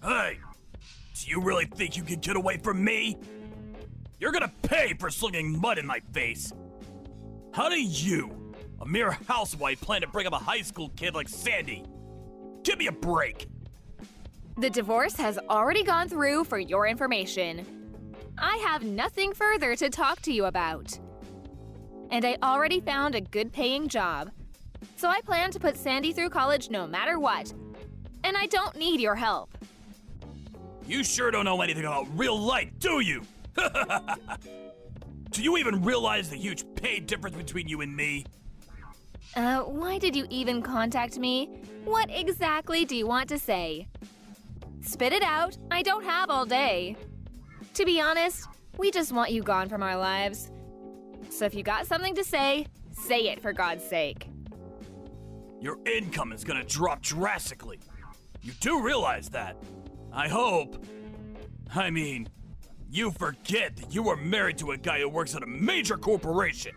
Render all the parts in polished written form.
Hey, do you really think you can get away from me? You're gonna pay for slinging mud in my face. How do you, a mere housewife, plan to bring up a high school kid like Sandy? Give me a break. The divorce has already gone through for your information. I have nothing further to talk to you about. And I already found a good-paying job. So I plan to put Sandy through college no matter what. And I don't need your help. You sure don't know anything about real life, do you? Do you even realize the huge pay difference between you and me? Why did you even contact me? What exactly do you want to say? Spit it out. I don't have all day. To be honest, we just want you gone from our lives. So if you got something to say it for God's sake. Your income is gonna drop drastically. You do realize that. I hope. I mean, you forget that you were married to a guy who works at a major corporation.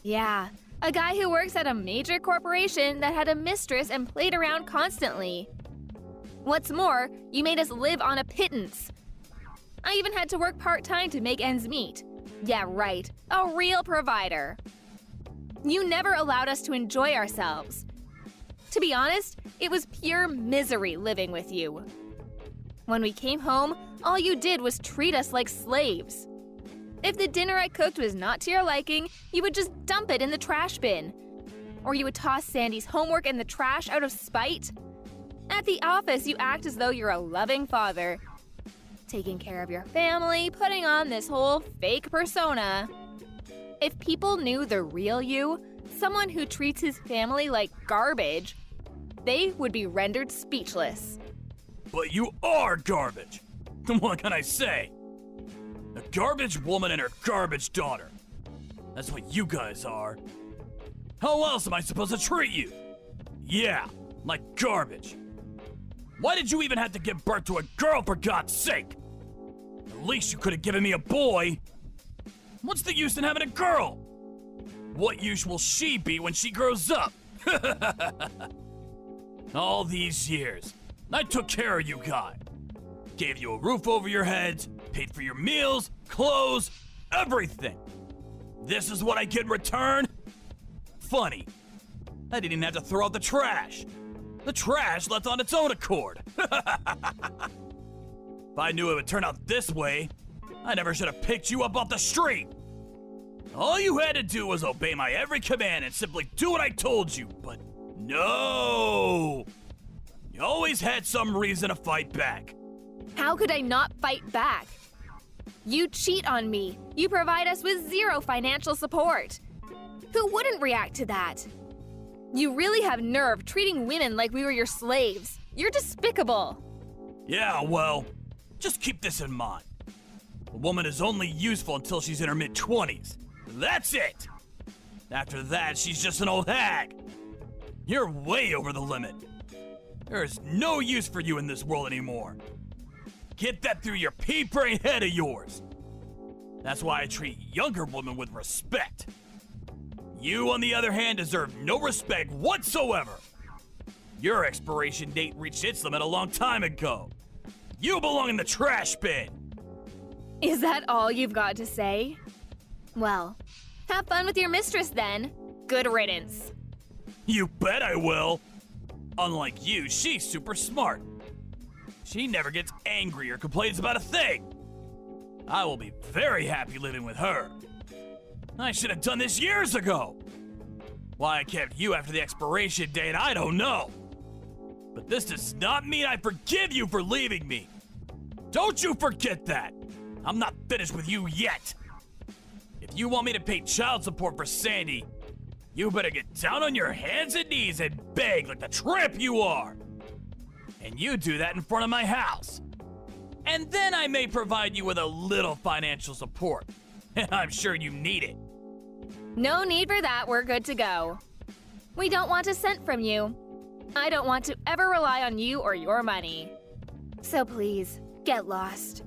Yeah, a guy who works at a major corporation that had a mistress and played around constantly. What's more, you made us live on a pittance. I even had to work part-time to make ends meet. Yeah, right, a real provider. You never allowed us to enjoy ourselves. To be honest, it was pure misery living with you. When we came home, all you did was treat us like slaves. If the dinner I cooked was not to your liking, you would just dump it in the trash bin. Or you would toss Sandy's homework in the trash out of spite. At the office, you act as though you're a loving father, taking care of your family, putting on this whole fake persona. If people knew the real you, someone who treats his family like garbage, they would be rendered speechless. But you are garbage. What can I say? A garbage woman and her garbage daughter. That's what you guys are. How else am I supposed to treat you? Yeah, like garbage. Why did you even have to give birth to a girl, for God's sake? At least you could have given me a boy. What's the use in having a girl? What use will she be when she grows up? All these years, I took care of you guys. Gave you a roof over your heads, paid for your meals, clothes, everything. This is what I get in return? Funny. I didn't even have to throw out the trash. The trash left on its own accord. If I knew it would turn out this way, I never should have picked you up off the street. All you had to do was obey my every command and simply do what I told you, but no! You always had some reason to fight back. How could I not fight back? You cheat on me. You provide us with zero financial support. Who wouldn't react to that? You really have nerve treating women like we were your slaves. You're despicable. Yeah, well, just keep this in mind. A woman is only useful until she's in her mid-20s. That's it! After that, she's just an old hag. You're way over the limit. There is no use for you in this world anymore. Get that through your pea-brain head of yours. That's why I treat younger women with respect. You, on the other hand, deserve no respect whatsoever. Your expiration date reached its limit a long time ago. You belong in the trash bin. Is that all you've got to say? Well, have fun with your mistress then. Good riddance. You bet I will. Unlike you, she's super smart. She never gets angry or complains about a thing. I will be very happy living with her. I should have done this years ago. Why I kept you after the expiration date, I don't know. But this does not mean I forgive you for leaving me. Don't you forget that. I'm not finished with you yet. If you want me to pay child support for Sandy, you better get down on your hands and knees and beg like the tramp you are. And you do that in front of my house. And then I may provide you with a little financial support. And I'm sure you need it. No need for that, we're good to go. We don't want a cent from you. I don't want to ever rely on you or your money. So please, get lost.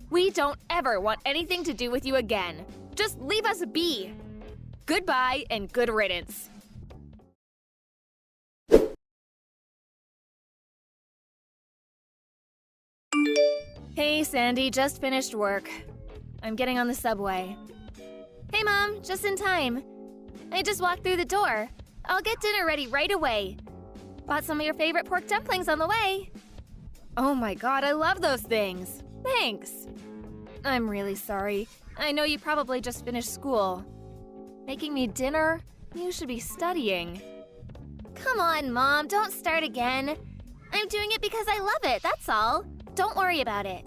We don't ever want anything to do with you again. Just leave us be. Goodbye and good riddance. Hey, Sandy, just finished work. I'm getting on the subway. Hey, Mom, just in time. I just walked through the door. I'll get dinner ready right away. Bought some of your favorite pork dumplings on the way. Oh my god, I love those things. Thanks. I'm really sorry. I know you probably just finished school. Making me dinner? You should be studying. Come on, Mom, don't start again. I'm doing it because I love it, that's all. Don't worry about it.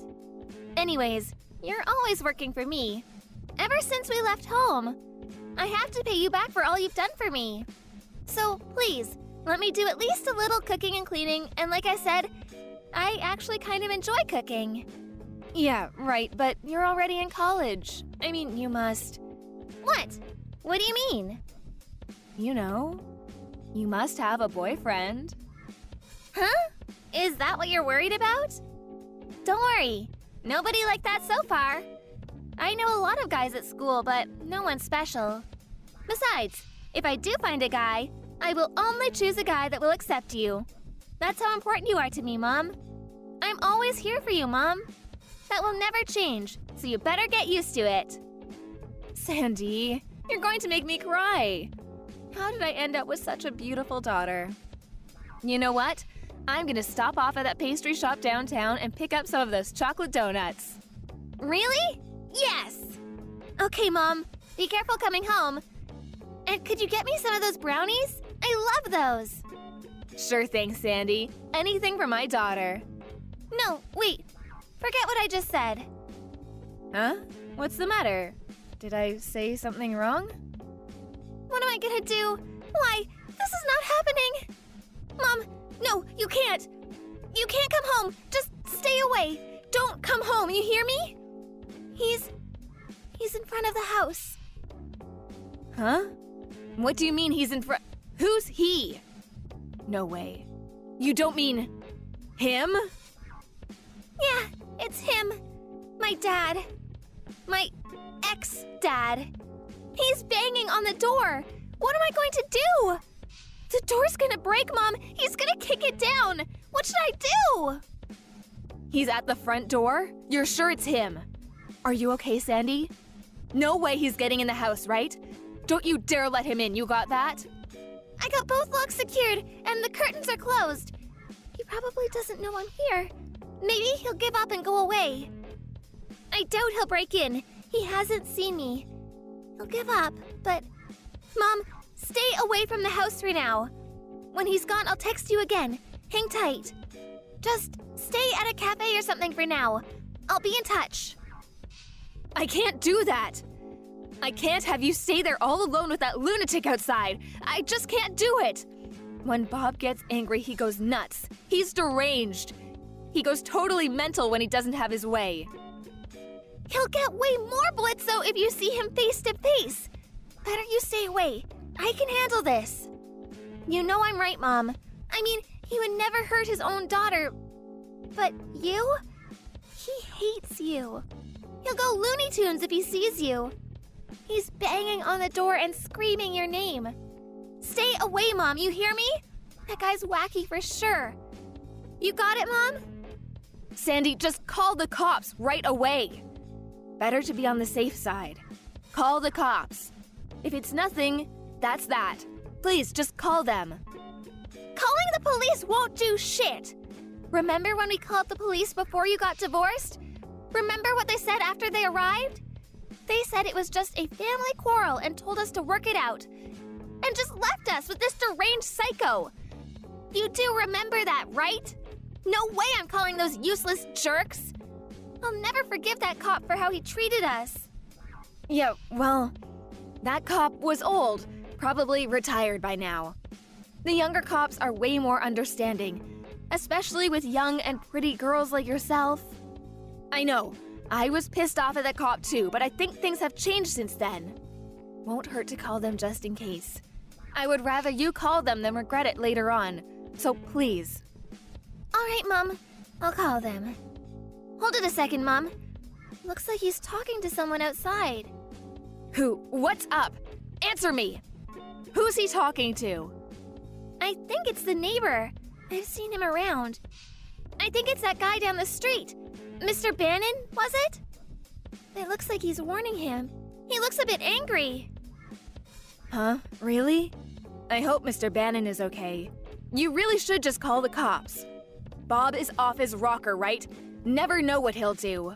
Anyways, you're always working for me. Ever since we left home. I have to pay you back for all you've done for me. So, please, let me do at least a little cooking and cleaning, and like I said, I actually kind of enjoy cooking. Yeah, right, but you're already in college. I mean, you must... What? What do you mean? You know, you must have a boyfriend. Huh? Is that what you're worried about? Don't worry, nobody like that so far. I know a lot of guys at school, but no one special. Besides, if I do find a guy, I will only choose a guy that will accept you. That's how important you are to me, Mom. I'm always here for you, Mom. That will never change, so you better get used to it. Sandy, you're going to make me cry. How did I end up with such a beautiful daughter? You know what? I'm gonna stop off at that pastry shop downtown and pick up some of those chocolate donuts. Really? Yes! Okay, Mom, be careful coming home. And could you get me some of those brownies? I love those. Sure thing, Sandy. Anything for my daughter. No, wait. Forget what I just said. Huh? What's the matter? Did I say something wrong? What am I gonna do? Why? This is not happening. Mom, no, you can't. You can't come home. Just stay away. Don't come home, you hear me? He's in front of the house. Huh? What do you mean he's in front? Who's he? No way. You don't mean him? Yeah, it's him. My dad. My ex-dad. He's banging on the door. What am I going to do? The door's gonna break, Mom. He's gonna kick it down. What should I do? He's at the front door? You're sure it's him? Are you okay, Sandy? No way he's getting in the house, right? Don't you dare let him in, you got that? I got both locks secured, and the curtains are closed. He probably doesn't know I'm here. Maybe he'll give up and go away. I doubt he'll break in. He hasn't seen me. He'll give up, but... Mom, stay away from the house for now. When he's gone, I'll text you again. Hang tight. Just stay at a cafe or something for now. I'll be in touch. I can't do that. I can't have you stay there all alone with that lunatic outside. I just can't do it. When Bob gets angry, he goes nuts. He's deranged. He goes totally mental when he doesn't have his way. He'll get way more blitzo if you see him face to face. Better you stay away. I can handle this. You know I'm right, Mom. I mean, he would never hurt his own daughter. But you? He hates you. He'll go Looney Tunes if he sees you. He's banging on the door and screaming your name. Stay away, Mom, you hear me? That guy's wacky for sure. You got it, Mom? Sandy, just call the cops right away. Better to be on the safe side. Call the cops. If it's nothing, that's that. Please, just call them. Calling the police won't do shit. Remember when we called the police before you got divorced? Remember what they said after they arrived? They said it was just a family quarrel and told us to work it out. And just left us with this deranged psycho. You do remember that, right? No way I'm calling those useless jerks. I'll never forgive that cop for how he treated us. Yeah, well, that cop was old, probably retired by now. The younger cops are way more understanding, especially with young and pretty girls like yourself. I know, I was pissed off at that cop too, but I think things have changed since then. Won't hurt to call them just in case. I would rather you call them than regret it later on, so please. All right, Mom, I'll call them. Hold it a second, Mom. Looks like he's talking to someone outside. Who? What's up? Answer me! Who's he talking to? I think it's the neighbor. I've seen him around. I think it's that guy down the street. Mr. Bannon, was it? It looks like he's warning him. He looks a bit angry. Huh? Really? I hope Mr. Bannon is okay. You really should just call the cops. Bob is off his rocker, right? Never know what he'll do.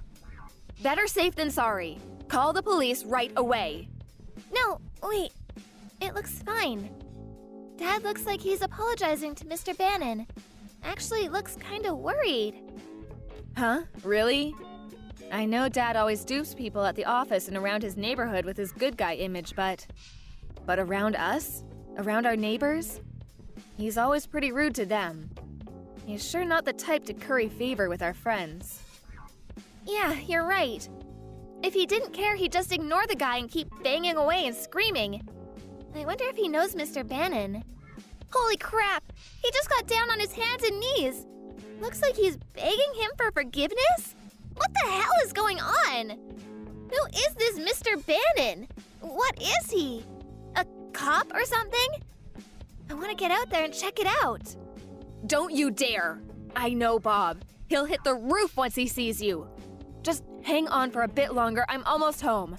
Better safe than sorry. Call the police right away. No, wait. It looks fine. Dad looks like he's apologizing to Mr. Bannon. Actually, looks kinda worried. Huh? Really? I know Dad always dupes people at the office and around his neighborhood with his good guy image, but around us? Around our neighbors? He's always pretty rude to them. He's sure not the type to curry favor with our friends. Yeah, you're right. If he didn't care, he'd just ignore the guy and keep banging away and screaming. I wonder if he knows Mr. Bannon. Holy crap! He just got down on his hands and knees. Looks like he's begging him for forgiveness? What the hell is going on? Who is this Mr. Bannon? What is he? A cop or something? I want to get out there and check it out. Don't you dare! I know Bob. He'll hit the roof once he sees you. Just hang on for a bit longer. I'm almost home.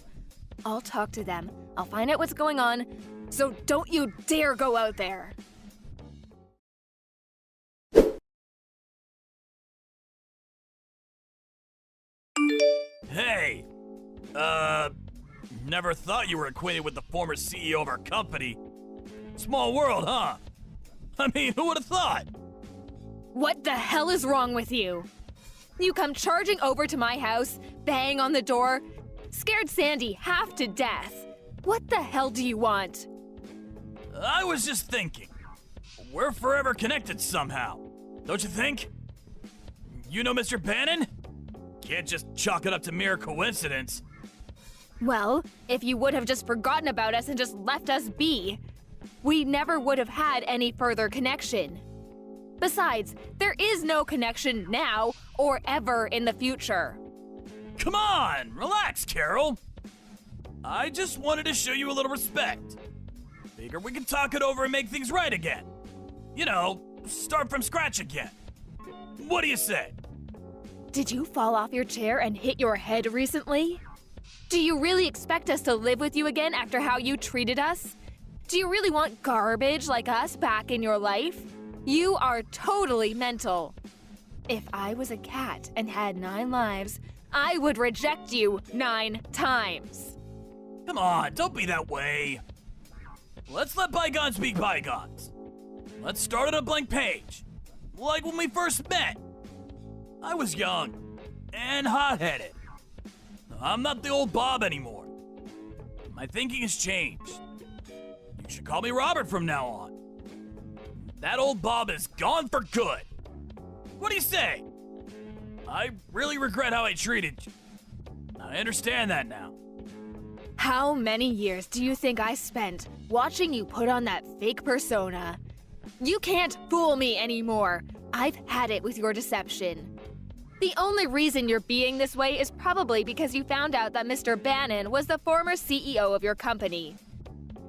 I'll talk to them. I'll find out what's going on. So don't you dare go out there. Hey! Never thought you were acquainted with the former CEO of our company. Small world, huh? I mean, who would have thought? What the hell is wrong with you? You come charging over to my house, bang on the door, scared Sandy half to death. What the hell do you want? I was just thinking. We're forever connected somehow. Don't you think? You know Mr. Bannon? Can't just chalk it up to mere coincidence. Well, if you would have just forgotten about us and just left us be, we never would have had any further connection. Besides, there is no connection now or ever in the future. Come on, relax, Carol. I just wanted to show you a little respect. Figure we can talk it over and make things right again. You know, start from scratch again. What do you say? Did you fall off your chair and hit your head recently? Do you really expect us to live with you again after how you treated us? Do you really want garbage like us back in your life? You are totally mental. If I was a cat and had 9 lives, I would reject you 9 times. Come on, don't be that way. Let's let bygones be bygones. Let's start on a blank page. Like when we first met. I was young and hot-headed. I'm not the old Bob anymore. My thinking has changed. You should call me Robert from now on. That old Bob is gone for good. What do you say? I really regret how I treated you. I understand that now. How many years do you think I spent watching you put on that fake persona? You can't fool me anymore. I've had it with your deception. The only reason you're being this way is probably because you found out that Mr. Bannon was the former CEO of your company.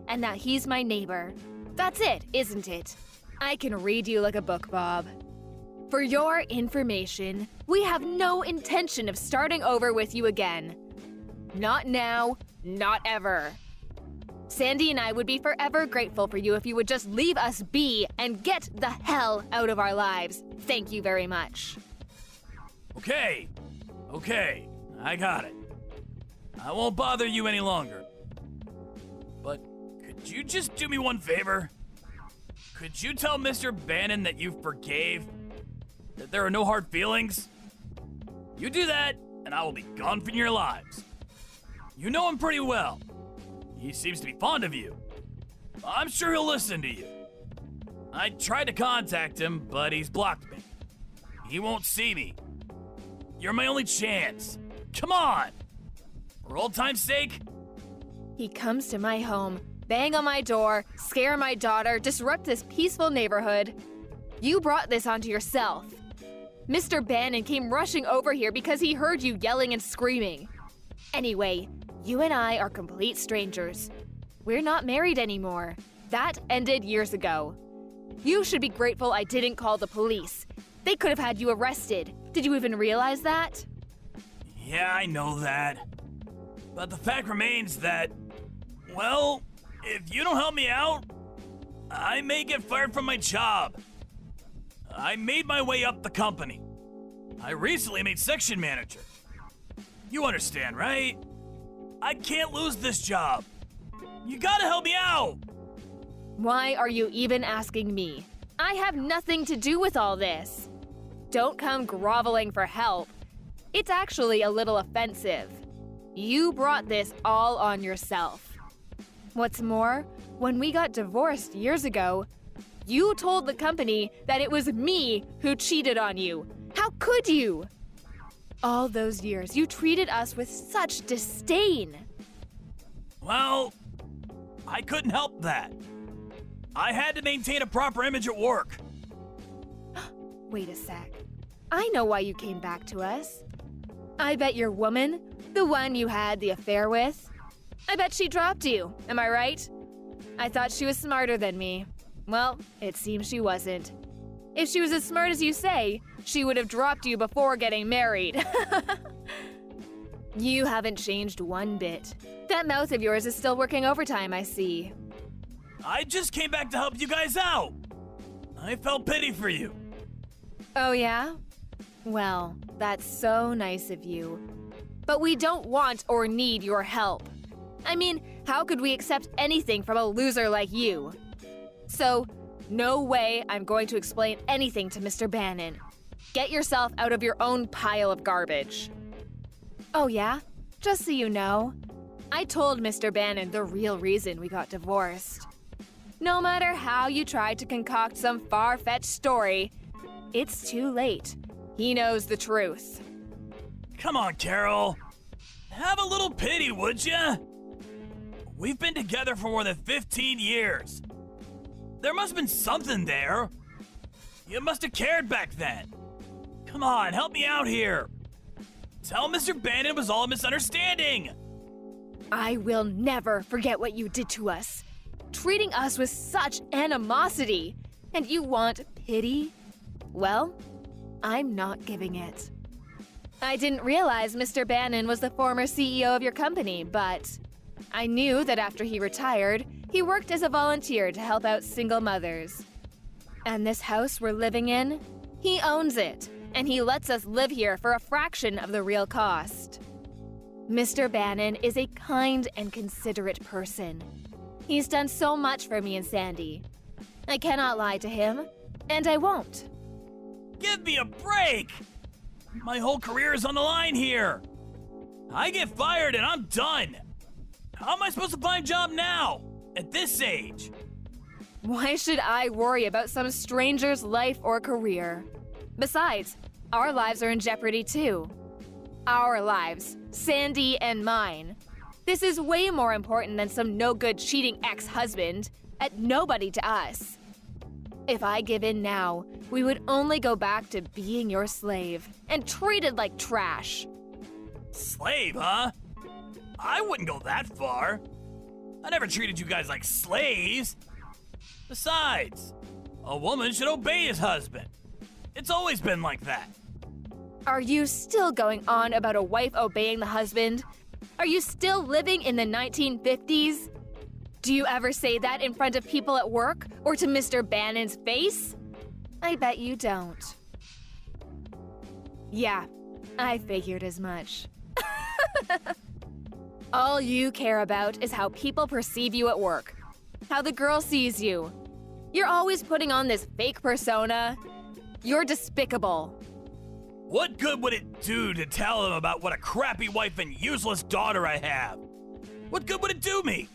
And that he's my neighbor. That's it, isn't it? I can read you like a book, Bob. For your information, we have no intention of starting over with you again. Not now, not ever. Sandy and I would be forever grateful for you if you would just leave us be and get the hell out of our lives. Thank you very much. Okay, I got it. I won't bother you any longer. But could you just do me one favor? Could you tell Mr. Bannon that you forgave? That there are no hard feelings? You do that, and I will be gone from your lives. You know him pretty well. He seems to be fond of you. I'm sure he'll listen to you. I tried to contact him, but he's blocked me. He won't see me. You're my only chance. Come on! For old time's sake? He comes to my home, bang on my door, scare my daughter, disrupt this peaceful neighborhood. You brought this onto yourself. Mr. Bannon came rushing over here because he heard you yelling and screaming. Anyway, you and I are complete strangers. We're not married anymore. That ended years ago. You should be grateful I didn't call the police. They could have had you arrested. Did you even realize that? Yeah, I know that. But the fact remains that, well, if you don't help me out, I may get fired from my job. I made my way up the company. I recently made section manager. You understand, right? I can't lose this job. You gotta help me out. Why are you even asking me? I have nothing to do with all this. Don't come groveling for help. It's actually a little offensive. You brought this all on yourself. What's more, when we got divorced years ago, you told the company that it was me who cheated on you. How could you? All those years, you treated us with such disdain. Well, I couldn't help that. I had to maintain a proper image at work. Wait a sec. I know why you came back to us. I bet your woman, the one you had the affair with, I bet she dropped you, am I right? I thought she was smarter than me. Well, it seems she wasn't. If she was as smart as you say, she would have dropped you before getting married. You haven't changed one bit. That mouth of yours is still working overtime, I see. I just came back to help you guys out. I felt pity for you. Oh yeah? Well, that's so nice of you. But we don't want or need your help. I mean, how could we accept anything from a loser like you? So, no way I'm going to explain anything to Mr. Bannon. Get yourself out of your own pile of garbage. Oh yeah? Just so you know, I told Mr. Bannon the real reason we got divorced. No matter how you tried to concoct some far-fetched story, it's too late. He knows the truth. Come on, Carol. Have a little pity, would ya? We've been together for more than 15 years. There must have been something there. You must have cared back then. Come on, help me out here. Tell Mr. Bannon it was all a misunderstanding. I will never forget what you did to us. Treating us with such animosity. And you want pity? Well, I'm not giving it. I didn't realize Mr. Bannon was the former CEO of your company, but I knew that after he retired, he worked as a volunteer to help out single mothers. And this house we're living in, he owns it, and he lets us live here for a fraction of the real cost. Mr. Bannon is a kind and considerate person. He's done so much for me and Sandy. I cannot lie to him, and I won't. Give me a break! My whole career is on the line here. I get fired and I'm done. How am I supposed to find a job now, at this age? Why should I worry about some stranger's life or career? Besides, our lives are in jeopardy too. Our lives, Sandy and mine. This is way more important than some no-good cheating ex-husband, at nobody to us. If I give in now, we would only go back to being your slave and treated like trash. Slave, huh? I wouldn't go that far. I never treated you guys like slaves. Besides, a woman should obey his husband. It's always been like that. Are you still going on about a wife obeying the husband? Are you still living in the 1950s? Do you ever say that in front of people at work or to Mr. Bannon's face? I bet you don't. Yeah, I figured as much. All you care about is how people perceive you at work, how the girl sees you. You're always putting on this fake persona. You're despicable. What good would it do to tell him about what a crappy wife and useless daughter I have? What good would it do me?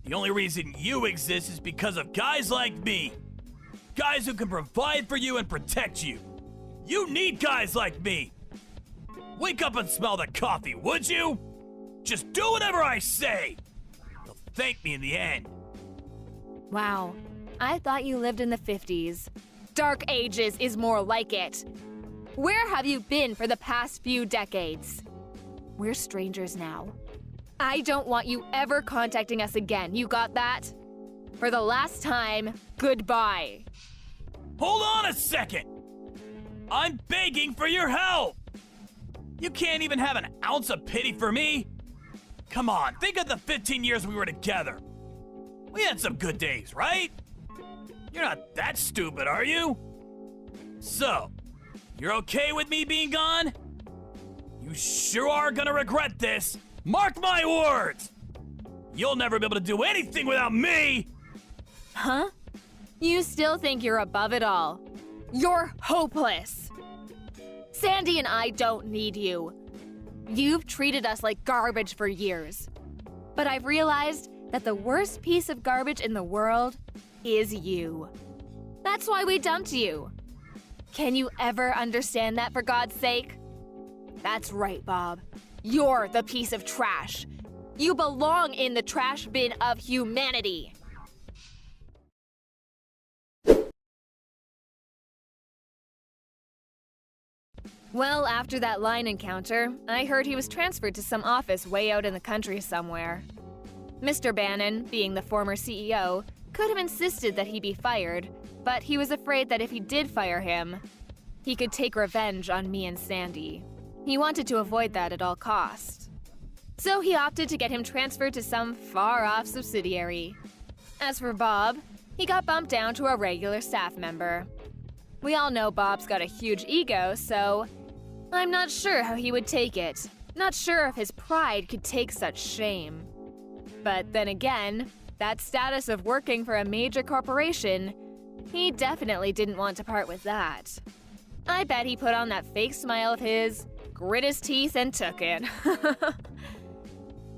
The only reason you exist is because of guys like me. Guys who can provide for you and protect you. You need guys like me. Wake up and smell the coffee, would you? Just do whatever I say. You'll thank me in the end. Wow, I thought you lived in the 50s. Dark Ages is more like it. Where have you been for the past few decades? We're strangers now. I don't want you ever contacting us again, you got that? For the last time, goodbye. Hold on a second. I'm begging for your help. You can't even have an ounce of pity for me? Come on, think of the 15 years we were together. We had some good days, right? You're not that stupid, are you? So, you're okay with me being gone? You sure are gonna regret this. Mark my words! You'll never be able to do anything without me! Huh? You still think you're above it all. You're hopeless. Sandy and I don't need you. You've treated us like garbage for years. But I've realized that the worst piece of garbage in the world is you. That's why we dumped you. Can you ever understand that, for God's sake? That's right, Bob. You're the piece of trash. You belong in the trash bin of humanity. Well, after that line encounter, I heard he was transferred to some office way out in the country somewhere. Mr. Bannon, being the former CEO, could have insisted that he be fired, but he was afraid that if he did fire him, he could take revenge on me and Sandy. He wanted to avoid that at all costs. So he opted to get him transferred to some far-off subsidiary. As for Bob, he got bumped down to a regular staff member. We all know Bob's got a huge ego, so I'm not sure how he would take it. Not sure if his pride could take such shame. But then again, that status of working for a major corporation, he definitely didn't want to part with that. I bet he put on that fake smile of his, grit his teeth, and took it.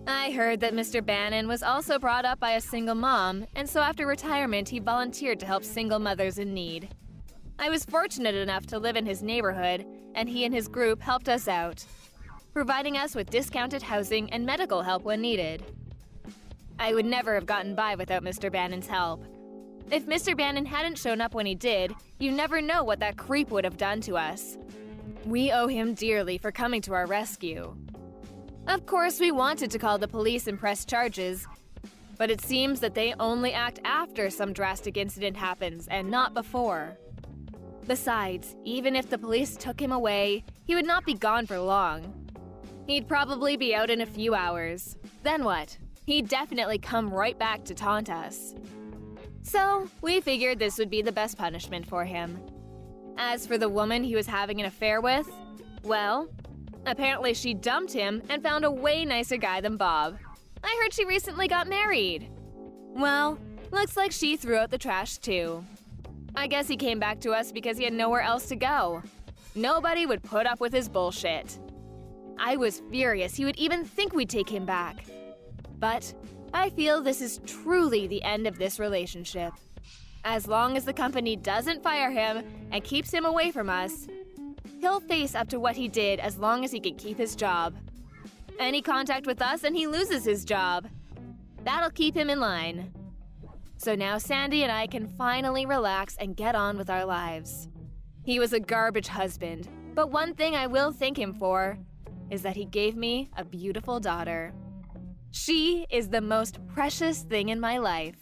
I heard that Mr. Bannon was also brought up by a single mom, and so after retirement he volunteered to help single mothers in need. I was fortunate enough to live in his neighborhood, and he and his group helped us out, providing us with discounted housing and medical help when needed. I would never have gotten by without Mr. Bannon's help. If Mr. Bannon hadn't shown up when he did, you never know what that creep would have done to us. We owe him dearly for coming to our rescue. Of course, we wanted to call the police and press charges, but it seems that they only act after some drastic incident happens and not before. Besides, even if the police took him away, he would not be gone for long. He'd probably be out in a few hours. Then what? He'd definitely come right back to taunt us. So, we figured this would be the best punishment for him. As for the woman he was having an affair with, well, apparently she dumped him and found a way nicer guy than Bob. I heard she recently got married. Well, looks like she threw out the trash too. I guess he came back to us because he had nowhere else to go. Nobody would put up with his bullshit. I was furious he would even think we'd take him back. But I feel this is truly the end of this relationship. As long as the company doesn't fire him and keeps him away from us, he'll face up to what he did as long as he can keep his job. Any contact with us and he loses his job. That'll keep him in line. So now Sandy and I can finally relax and get on with our lives. He was a garbage husband, but one thing I will thank him for is that he gave me a beautiful daughter. She is the most precious thing in my life.